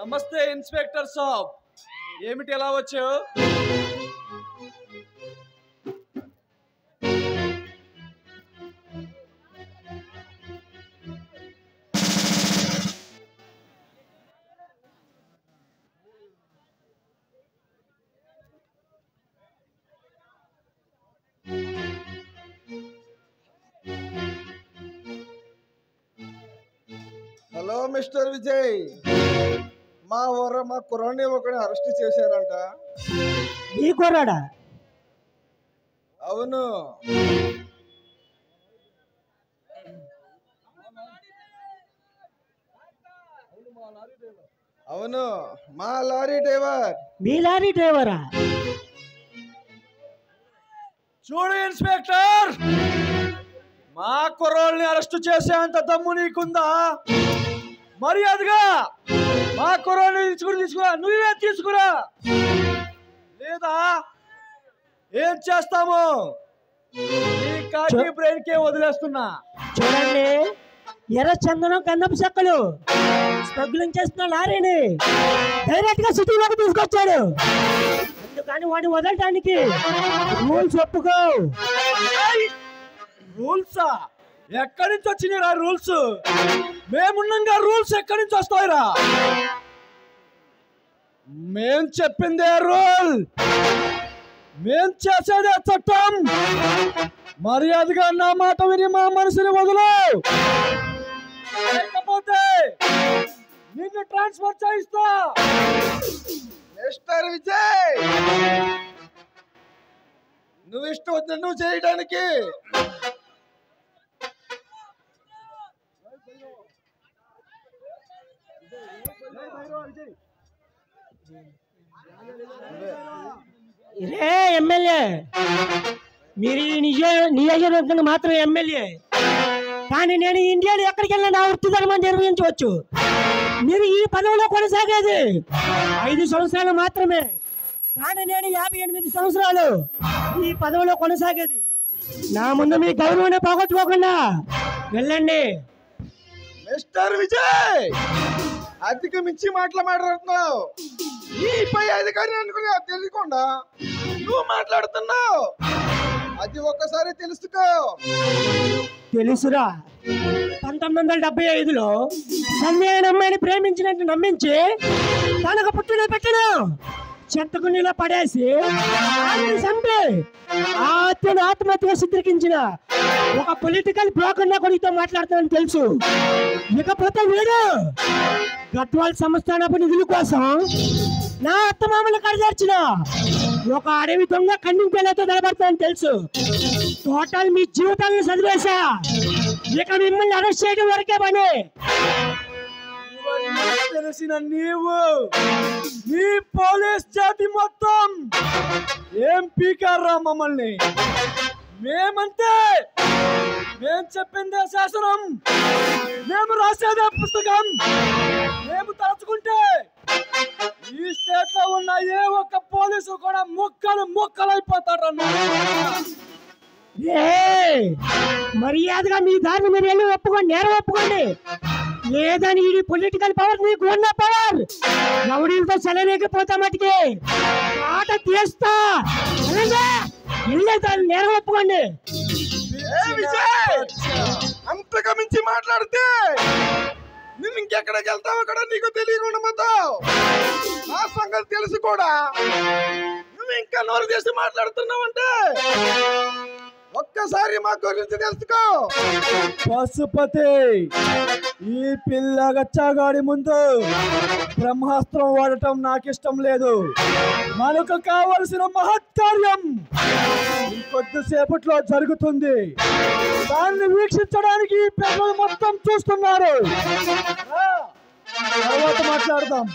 నమస్తే ఇన్స్పెక్టర్ సాబ్, ఏమిటి ఎలా వచ్చావు? హలో మిస్టర్ విజయ్, మా కుర్రాన్ని ఒకరిని అరెస్ట్ చేశారంట. ఈ కుర్రాడా? అవును. అవును, మా లారీ డ్రైవర్. మీ లారీ డ్రైవరా? చూడు ఇన్స్పెక్టర్, మా కుర్రోళ్ళని అరెస్ట్ చేసేంత దమ్ము నీకుందా? మర్యాదగా మా కుర్రోళ్ళని తీసుకురా, నువ్వే తీసుకురా, లేదా ఏం చేస్తాము? నీ కాకి బ్రెయిన్ కే వదిలేస్తున్నా. చూడండి, ఎర్ర చందనం గంధపు చెక్కలు స్మగ్లింగ్ చేస్తున్న లారీని డైరెక్ట్ గా సిటీలోకి తీసుకొచ్చాడు. అందుకని వాడిని వదలటానికి రూల్స్ ఒప్పుకో. రూల్సా? ఎక్కడి నుంచి వచ్చినాయిరా రూల్స్? మేమున్నాగా రూల్స్ ఎక్కడి నుంచి వస్తాయిరా? మేం చెప్పిందే రూల్, మేం చేసేదే చట్టం. మర్యాదగా నా మాట విని మా మనసుని వదులు, లేకపోతే నిన్ను ట్రాన్స్ఫర్ చేయిస్తా. మిస్టర్ విజయ్, నువ్వు ఇష్టం వచ్చిన నువ్వు చేయడానికి రే ఎమ్మెల్యే, మీరు ఈ నియోజకవర్గంలో మాత్రం ఎమ్మెల్యే, కానీ నేను ఇండియాలో ఎక్కడికి వెళ్ళినా నా వృత్తి ధర్మం నిర్వహించవచ్చు. మీరు ఈ పదవిలో కొనసాగేది 5 సంవత్సరాలు మాత్రమే, కానీ నేను 58 సంవత్సరాలు ఈ పదవిలో కొనసాగేది. నా ముందు మీ గౌరవాన్ని పోగొట్టుకోకుండా వెళ్ళండి. మిస్టర్ విజయ్, అధిక మించి మాట్లాడుతున్నావు. నీపై అధికారి అనుకుని తెలియకుండా నువ్వు మాట్లాడుతున్నావు. అది ఒక్కసారి తెలుసుకో. తెలుసురా, 1975లో సంధ్య అమ్మాయిని ప్రేమించినట్టు నమ్మించి తనకు పుట్టిన పెట్టను చెత్తకుండీలో పడేసి ఆమెను చంపి ఆత్మను ఆత్మహత్య చిత్రీకరించిన ఒక పొలిటికల్ బ్రోకర్ నా కొడుకుతో మాట్లాడుతానని తెలుసు. ఇకపోతే వీడు గద్వాల్ సంస్థానపు నిధుల కోసం నా అత్తమామలు కడదార్చిన ఒక అడవి దొంగ కన్నింగ్ పిల్లతో నిలబడతానని తెలుసు. టోటల్ మీ జీవితాలను చదివేశా. ఇక మిమ్మల్ని అరెస్ట్ చేయడం వరకే పని. తెలిసిన నీవు, నీ పోలీస్ జాతి మొత్తం ఏం పీకారా మమ్మల్ని? మేమంతే, మేము చెప్పిందే శాసనం, మేము రాసేదే పుస్తకం. మేము తలుచుకుంటే ఈ స్టేట్ లో ఉన్న ఏ ఒక్క పోలీసు కూడా ముక్కలైపోతాడు. మర్యాదగా మీ దారిని మీరు వెళ్ళి ఒప్పుకోండి, నేరం ఒప్పుకోండి. లేదని ఇది పొలిటికల్ పవర్, నీకు ఉన్న పవర్ రౌడీలతో చెలలేకపోతా మటుకి ఆట తీస్తా. వెళ్ళేదాన్ని నేరం ఒప్పుకోండి. అంతగా మించి మాట్లాడితే నువ్వు ఇంకెక్కడికి వెళ్తావు కూడా నీకు తెలియకుండా పోతావు. ఆ సంగతి తెలుసు కూడా. నువ్వు ఇంకా నోరు చేసి మాట్లాడుతున్నావంటే ఒక్కసారి మా గురించి తెలుసుకో. పశుపతి, ఈ పిల్ల గచ్చాగాడి ముందు బ్రహ్మాస్త్రం వాడటం నాకు ఇష్టం లేదు. మనకు కావలసిన మహత్కార్యం కొద్దిసేపట్లో జరుగుతుంది. దాన్ని వీక్షించడానికి ప్రజలు మొత్తం చూస్తున్నారు. తర్వాత మాట్లాడదాం.